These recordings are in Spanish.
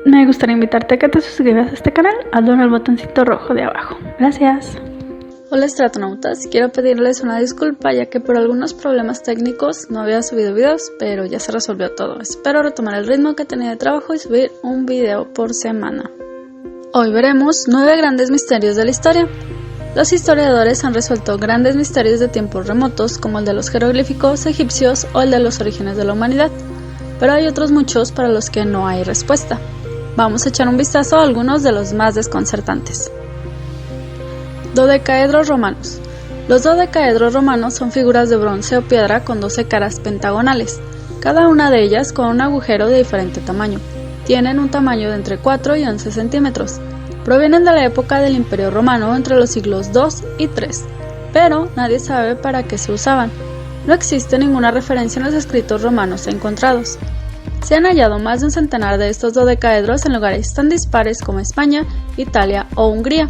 Me gustaría invitarte a que te suscribas a este canal, hazlo en el botoncito rojo de abajo. Gracias. Hola astronautas, quiero pedirles una disculpa ya que por algunos problemas técnicos no había subido videos, pero ya se resolvió todo. Espero retomar el ritmo que tenía de trabajo y subir un video por semana. Hoy veremos 9 grandes misterios de la historia. Los historiadores han resuelto grandes misterios de tiempos remotos como el de los jeroglíficos egipcios o el de los orígenes de la humanidad, pero hay otros muchos para los que no hay respuesta. Vamos a echar un vistazo a algunos de los más desconcertantes. Dodecaedros romanos. Los dodecaedros romanos son figuras de bronce o piedra con 12 caras pentagonales, cada una de ellas con un agujero de diferente tamaño. Tienen un tamaño de entre 4 y 11 centímetros. Provienen de la época del Imperio Romano entre los siglos II y III, pero nadie sabe para qué se usaban. No existe ninguna referencia en los escritos romanos encontrados. Se han hallado más de un centenar de estos dodecaedros en lugares tan dispares como España, Italia o Hungría,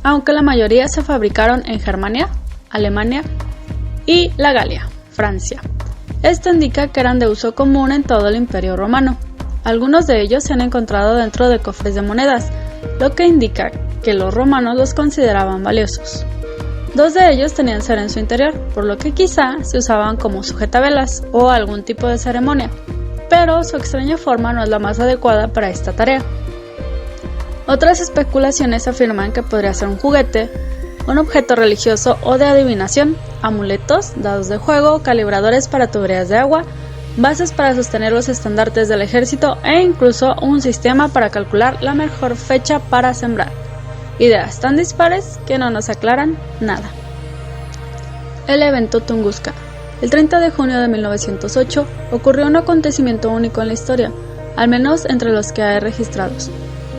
aunque la mayoría se fabricaron en Germania, Alemania y la Galia, Francia. Esto indica que eran de uso común en todo el Imperio Romano. Algunos de ellos se han encontrado dentro de cofres de monedas, lo que indica que los romanos los consideraban valiosos. 2 de ellos tenían cera en su interior, por lo que quizá se usaban como sujetavelas o algún tipo de ceremonia, pero su extraña forma no es la más adecuada para esta tarea. Otras especulaciones afirman que podría ser un juguete, un objeto religioso o de adivinación, amuletos, dados de juego, calibradores para tuberías de agua, bases para sostener los estandartes del ejército e incluso un sistema para calcular la mejor fecha para sembrar. Ideas tan dispares que no nos aclaran nada. El evento Tunguska. El 30 de junio de 1908 ocurrió un acontecimiento único en la historia, al menos entre los que hay registrados.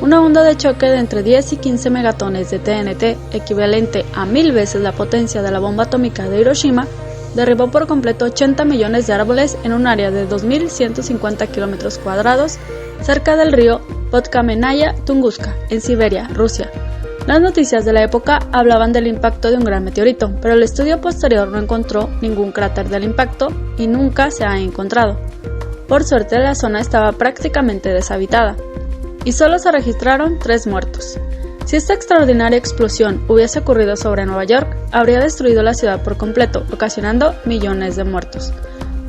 Una onda de choque de entre 10 y 15 megatones de TNT, equivalente a 1000 veces la potencia de la bomba atómica de Hiroshima, derribó por completo 80 millones de árboles en un área de 2.150 kilómetros cuadrados cerca del río Podkamenaya Tunguska, en Siberia, Rusia. Las noticias de la época hablaban del impacto de un gran meteorito, pero el estudio posterior no encontró ningún cráter del impacto y nunca se ha encontrado. Por suerte, la zona estaba prácticamente deshabitada y solo se registraron 3 muertos. Si esta extraordinaria explosión hubiese ocurrido sobre Nueva York, habría destruido la ciudad por completo, ocasionando millones de muertos.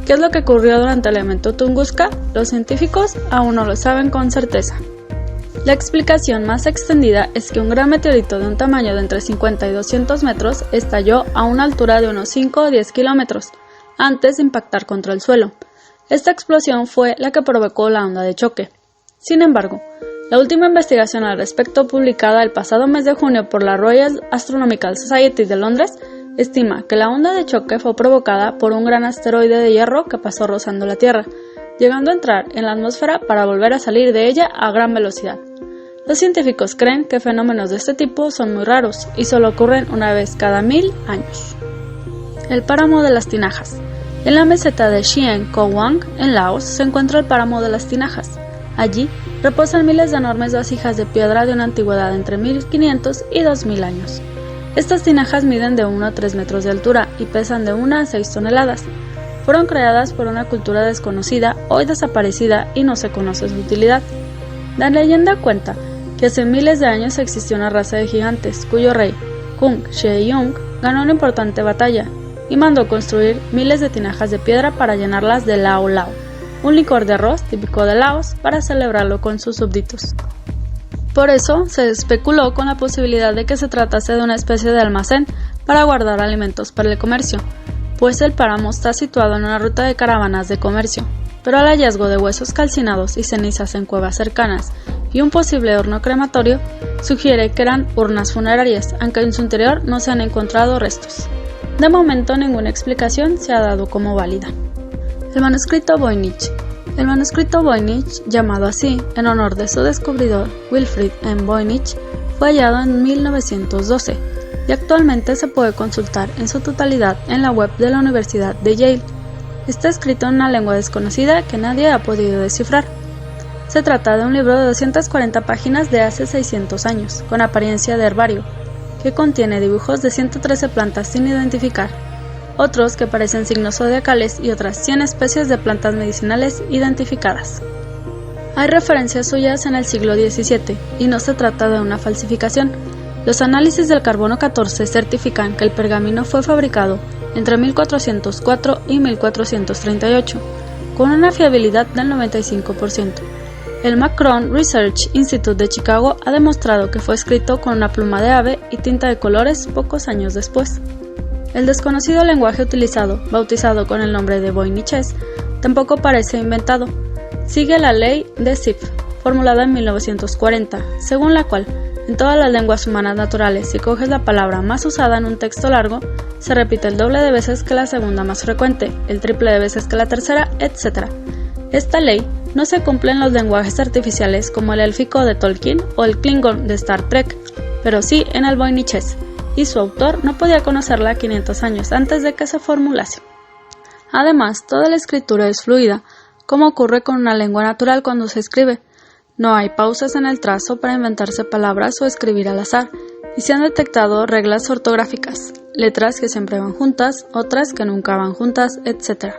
¿Qué es lo que ocurrió durante el evento Tunguska? Los científicos aún no lo saben con certeza. La explicación más extendida es que un gran meteorito de un tamaño de entre 50 y 200 metros estalló a una altura de unos 5 o 10 kilómetros, antes de impactar contra el suelo. Esta explosión fue la que provocó la onda de choque. Sin embargo, la última investigación al respecto, publicada el pasado mes de junio por la Royal Astronomical Society de Londres, estima que la onda de choque fue provocada por un gran asteroide de hierro que pasó rozando la Tierra, llegando a entrar en la atmósfera para volver a salir de ella a gran velocidad. Los científicos creen que fenómenos de este tipo son muy raros y solo ocurren una vez cada 1000 años. El páramo de las tinajas. En la meseta de Chien Kowang, en Laos, se encuentra el páramo de las tinajas. Allí reposan miles de enormes vasijas de piedra de una antigüedad entre 1500 y 2000 años. Estas tinajas miden de 1 a 3 metros de altura y pesan de 1 a 6 toneladas. Fueron creadas por una cultura desconocida, hoy desaparecida, y no se conoce su utilidad. La leyenda cuenta que hace miles de años existió una raza de gigantes, cuyo rey, Kung Sheyung, ganó una importante batalla y mandó construir miles de tinajas de piedra para llenarlas de lao lao, un licor de arroz típico de Laos, para celebrarlo con sus súbditos. Por eso se especuló con la posibilidad de que se tratase de una especie de almacén para guardar alimentos para el comercio, pues el páramo está situado en una ruta de caravanas de comercio, pero el hallazgo de huesos calcinados y cenizas en cuevas cercanas y un posible horno crematorio sugiere que eran urnas funerarias, aunque en su interior no se han encontrado restos. De momento ninguna explicación se ha dado como válida. El manuscrito Voynich. El manuscrito Voynich, llamado así en honor de su descubridor Wilfrid M. Voynich, fue hallado en 1912 y actualmente se puede consultar en su totalidad en la web de la Universidad de Yale. Está escrito en una lengua desconocida que nadie ha podido descifrar. Se trata de un libro de 240 páginas de hace 600 años, con apariencia de herbario, que contiene dibujos de 113 plantas sin identificar, otros que parecen signos zodiacales y otras 100 especies de plantas medicinales identificadas. Hay referencias suyas en el siglo XVII, y no se trata de una falsificación. Los análisis del carbono 14 certifican que el pergamino fue fabricado entre 1404 y 1438, con una fiabilidad del 95%. El Macron Research Institute de Chicago ha demostrado que fue escrito con una pluma de ave y tinta de colores pocos años después. El desconocido lenguaje utilizado, bautizado con el nombre de Voynich, tampoco parece inventado. Sigue la ley de Zipf, formulada en 1940, según la cual, en todas las lenguas humanas naturales, si coges la palabra más usada en un texto largo, se repite el doble de veces que la segunda más frecuente, el triple de veces que la tercera, etc. Esta ley no se cumple en los lenguajes artificiales como el élfico de Tolkien o el Klingon de Star Trek, pero sí en el Voynich, y su autor no podía conocerla 500 años antes de que se formulase. Además, toda la escritura es fluida, como ocurre con una lengua natural cuando se escribe. No hay pausas en el trazo para inventarse palabras o escribir al azar, y se han detectado reglas ortográficas, letras que siempre van juntas, otras que nunca van juntas, etc.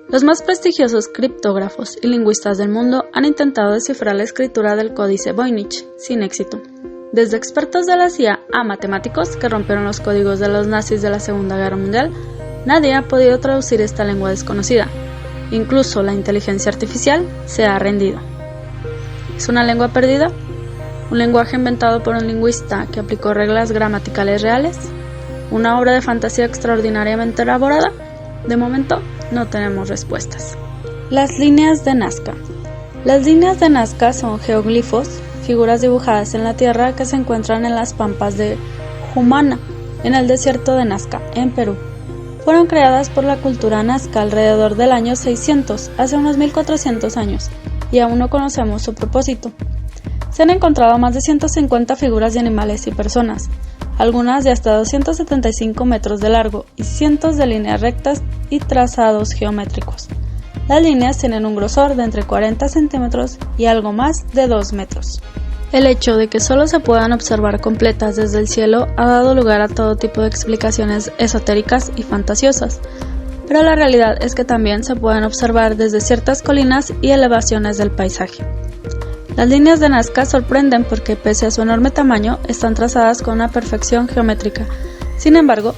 Los más prestigiosos criptógrafos y lingüistas del mundo han intentado descifrar la escritura del códice Voynich, sin éxito. Desde expertos de la CIA a matemáticos que rompieron los códigos de los nazis de la Segunda Guerra Mundial, nadie ha podido traducir esta lengua desconocida. Incluso la inteligencia artificial se ha rendido. ¿Es una lengua perdida? ¿Un lenguaje inventado por un lingüista que aplicó reglas gramaticales reales? ¿Una obra de fantasía extraordinariamente elaborada? De momento, no tenemos respuestas. Las líneas de Nazca. Las líneas de Nazca son geoglifos, figuras dibujadas en la tierra que se encuentran en las pampas de Humana, en el desierto de Nazca, en Perú. Fueron creadas por la cultura nazca alrededor del año 600, hace unos 1400 años, y aún no conocemos su propósito. Se han encontrado más de 150 figuras de animales y personas, algunas de hasta 275 metros de largo y cientos de líneas rectas y trazados geométricos. Las líneas tienen un grosor de entre 40 centímetros y algo más de 2 metros. El hecho de que solo se puedan observar completas desde el cielo ha dado lugar a todo tipo de explicaciones esotéricas y fantasiosas, pero la realidad es que también se pueden observar desde ciertas colinas y elevaciones del paisaje. Las líneas de Nazca sorprenden porque, pese a su enorme tamaño, están trazadas con una perfección geométrica. Sin embargo,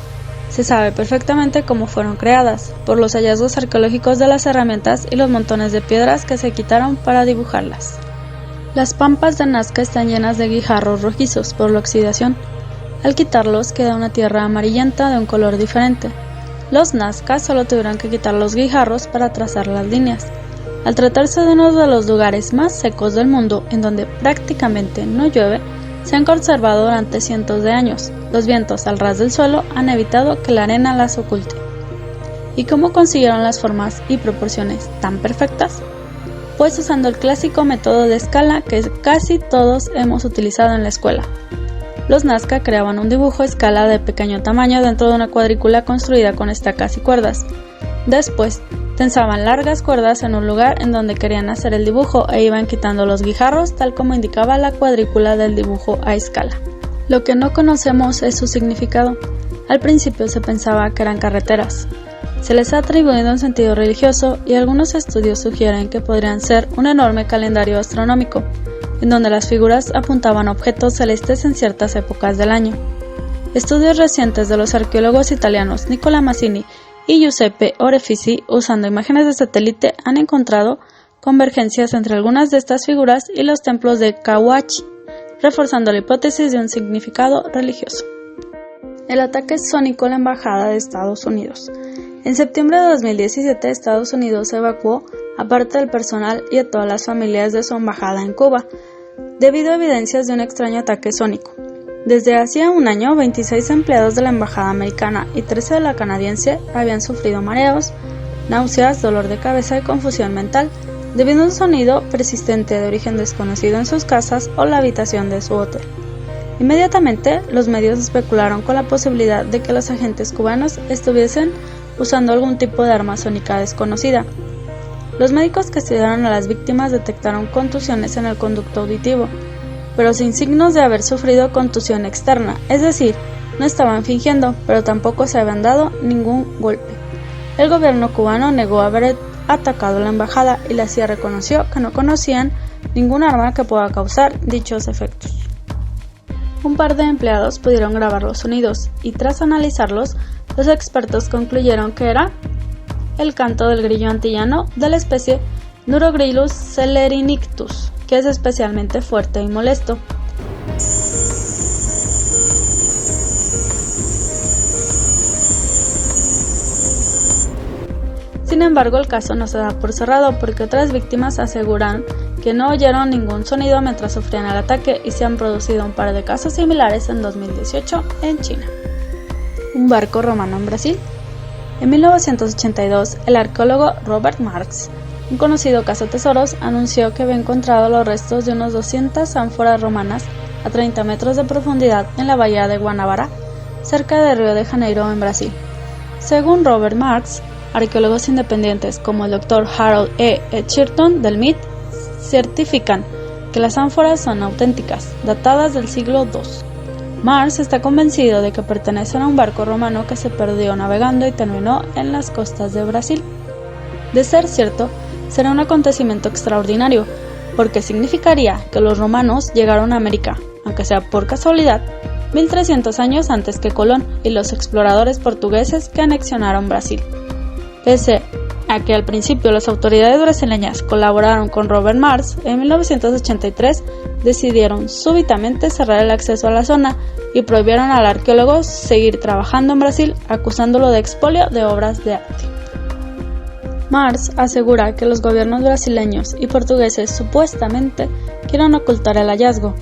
se sabe perfectamente cómo fueron creadas, por los hallazgos arqueológicos de las herramientas y los montones de piedras que se quitaron para dibujarlas. Las pampas de Nazca están llenas de guijarros rojizos por la oxidación. Al quitarlos queda una tierra amarillenta de un color diferente. Los Nazca solo tuvieron que quitar los guijarros para trazar las líneas. Al tratarse de uno de los lugares más secos del mundo, en donde prácticamente no llueve, se han conservado durante cientos de años. Los vientos al ras del suelo han evitado que la arena las oculte. ¿Y cómo consiguieron las formas y proporciones tan perfectas? Pues usando el clásico método de escala que casi todos hemos utilizado en la escuela. Los Nazca creaban un dibujo a escala de pequeño tamaño dentro de una cuadrícula construida con estacas y cuerdas. Después, tensaban largas cuerdas en un lugar en donde querían hacer el dibujo e iban quitando los guijarros tal como indicaba la cuadrícula del dibujo a escala. Lo que no conocemos es su significado. Al principio se pensaba que eran carreteras. Se les ha atribuido un sentido religioso y algunos estudios sugieren que podrían ser un enorme calendario astronómico, en donde las figuras apuntaban a objetos celestes en ciertas épocas del año. Estudios recientes de los arqueólogos italianos Nicola Massini y Giuseppe Orefici, usando imágenes de satélite, han encontrado convergencias entre algunas de estas figuras y los templos de Cahuachi, reforzando la hipótesis de un significado religioso. El ataque sónico a la Embajada de Estados Unidos. En septiembre de 2017, Estados Unidos evacuó a parte del personal y a todas las familias de su embajada en Cuba, debido a evidencias de un extraño ataque sónico. Desde hacía un año, 26 empleados de la embajada americana y 13 de la canadiense habían sufrido mareos, náuseas, dolor de cabeza y confusión mental, debido a un sonido persistente de origen desconocido en sus casas o la habitación de su hotel. Inmediatamente, los medios especularon con la posibilidad de que los agentes cubanos estuviesen usando algún tipo de arma sónica desconocida. Los médicos que estudiaron a las víctimas detectaron contusiones en el conducto auditivo, pero sin signos de haber sufrido contusión externa, es decir, no estaban fingiendo, pero tampoco se habían dado ningún golpe. El gobierno cubano negó haber atacado la embajada y la CIA reconoció que no conocían ningún arma que pueda causar dichos efectos. Un par de empleados pudieron grabar los sonidos y tras analizarlos, los expertos concluyeron que era el canto del grillo antillano de la especie Neurogryllus celerinictus, que es especialmente fuerte y molesto. Sin embargo, el caso no se da por cerrado porque otras víctimas aseguran que no oyeron ningún sonido mientras sufrían el ataque y se han producido un par de casos similares en 2018 en China. Un barco romano en Brasil. En 1982, el arqueólogo Robert Marx, un conocido cazatesoros, anunció que había encontrado los restos de unos 200 ánforas romanas a 30 metros de profundidad en la bahía de Guanabara, cerca de Río de Janeiro, en Brasil. Según Robert Marx, arqueólogos independientes como el Dr. Harold E. Edgerton del MIT certifican que las ánforas son auténticas, datadas del siglo II. Marx está convencido de que pertenecen a un barco romano que se perdió navegando y terminó en las costas de Brasil. De ser cierto, será un acontecimiento extraordinario, porque significaría que los romanos llegaron a América, aunque sea por casualidad, 1300 años antes que Colón y los exploradores portugueses que anexionaron Brasil. Pese a que al principio las autoridades brasileñas colaboraron con Robert Marx, en 1983 decidieron súbitamente cerrar el acceso a la zona y prohibieron al arqueólogo seguir trabajando en Brasil, acusándolo de expolio de obras de arte. Marx asegura que los gobiernos brasileños y portugueses supuestamente quieren ocultar el hallazgo,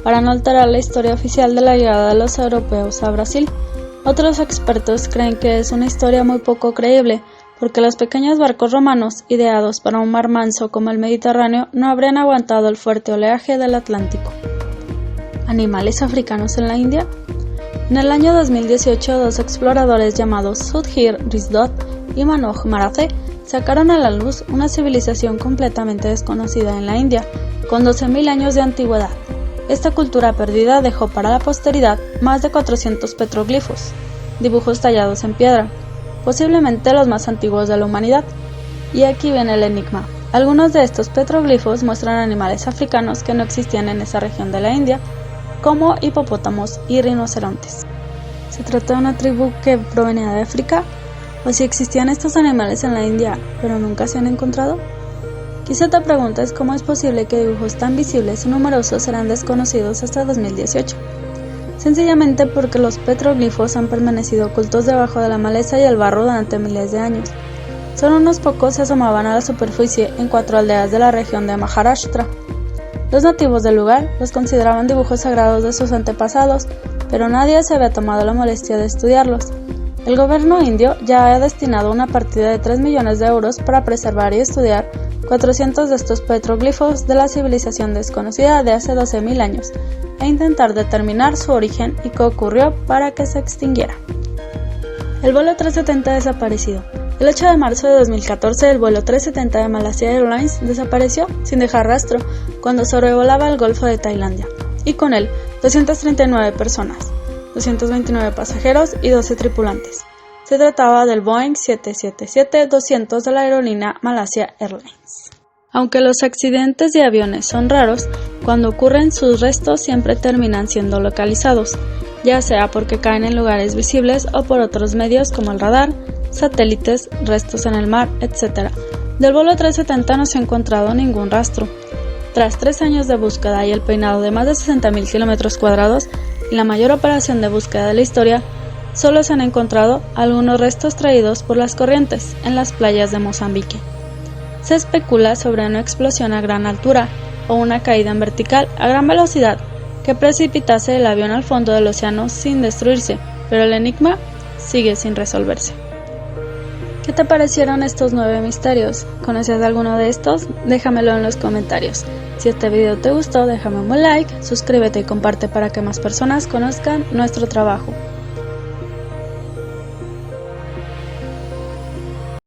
para no alterar la historia oficial de la llegada de los europeos a Brasil. Otros expertos creen que es una historia muy poco creíble, porque los pequeños barcos romanos, ideados para un mar manso como el Mediterráneo, no habrían aguantado el fuerte oleaje del Atlántico. ¿Animales africanos en la India? En el año 2018, dos exploradores llamados Sudhir Risdot y Manoj Marathe sacaron a la luz una civilización completamente desconocida en la India, con 12.000 años de antigüedad. Esta cultura perdida dejó para la posteridad más de 400 petroglifos, dibujos tallados en piedra, posiblemente los más antiguos de la humanidad. Y aquí viene el enigma. Algunos de estos petroglifos muestran animales africanos que no existían en esa región de la India, como hipopótamos y rinocerontes. ¿Se trata de una tribu que provenía de África? ¿O si existían estos animales en la India, pero nunca se han encontrado? Quizá te preguntes cómo es posible que dibujos tan visibles y numerosos eran desconocidos hasta 2018. Sencillamente porque los petroglifos han permanecido ocultos debajo de la maleza y el barro durante miles de años. Solo unos pocos se asomaban a la superficie en 4 aldeas de la región de Maharashtra. Los nativos del lugar los consideraban dibujos sagrados de sus antepasados, pero nadie se había tomado la molestia de estudiarlos. El gobierno indio ya ha destinado una partida de 3 millones de euros para preservar y estudiar 400 de estos petroglifos de la civilización desconocida de hace 12.000 años, e intentar determinar su origen y qué ocurrió para que se extinguiera. El vuelo 370 desaparecido. El 8 de marzo de 2014, el vuelo 370 de Malaysia Airlines desapareció sin dejar rastro cuando sobrevolaba el Golfo de Tailandia, y con él 239 personas, 229 pasajeros y 12 tripulantes. Se trataba del Boeing 777-200 de la aerolínea Malaysia Airlines. Aunque los accidentes de aviones son raros, cuando ocurren sus restos siempre terminan siendo localizados, ya sea porque caen en lugares visibles o por otros medios como el radar, satélites, restos en el mar, etc. Del vuelo 370 no se ha encontrado ningún rastro. Tras 3 años de búsqueda y el peinado de más de 60.000 km², y la mayor operación de búsqueda de la historia, solo se han encontrado algunos restos traídos por las corrientes en las playas de Mozambique. Se especula sobre una explosión a gran altura o una caída en vertical a gran velocidad que precipitase el avión al fondo del océano sin destruirse, pero el enigma sigue sin resolverse. ¿Qué te parecieron estos 9 misterios? ¿Conocías alguno de estos? Déjamelo en los comentarios. Si este video te gustó, déjame un buen like, suscríbete y comparte para que más personas conozcan nuestro trabajo.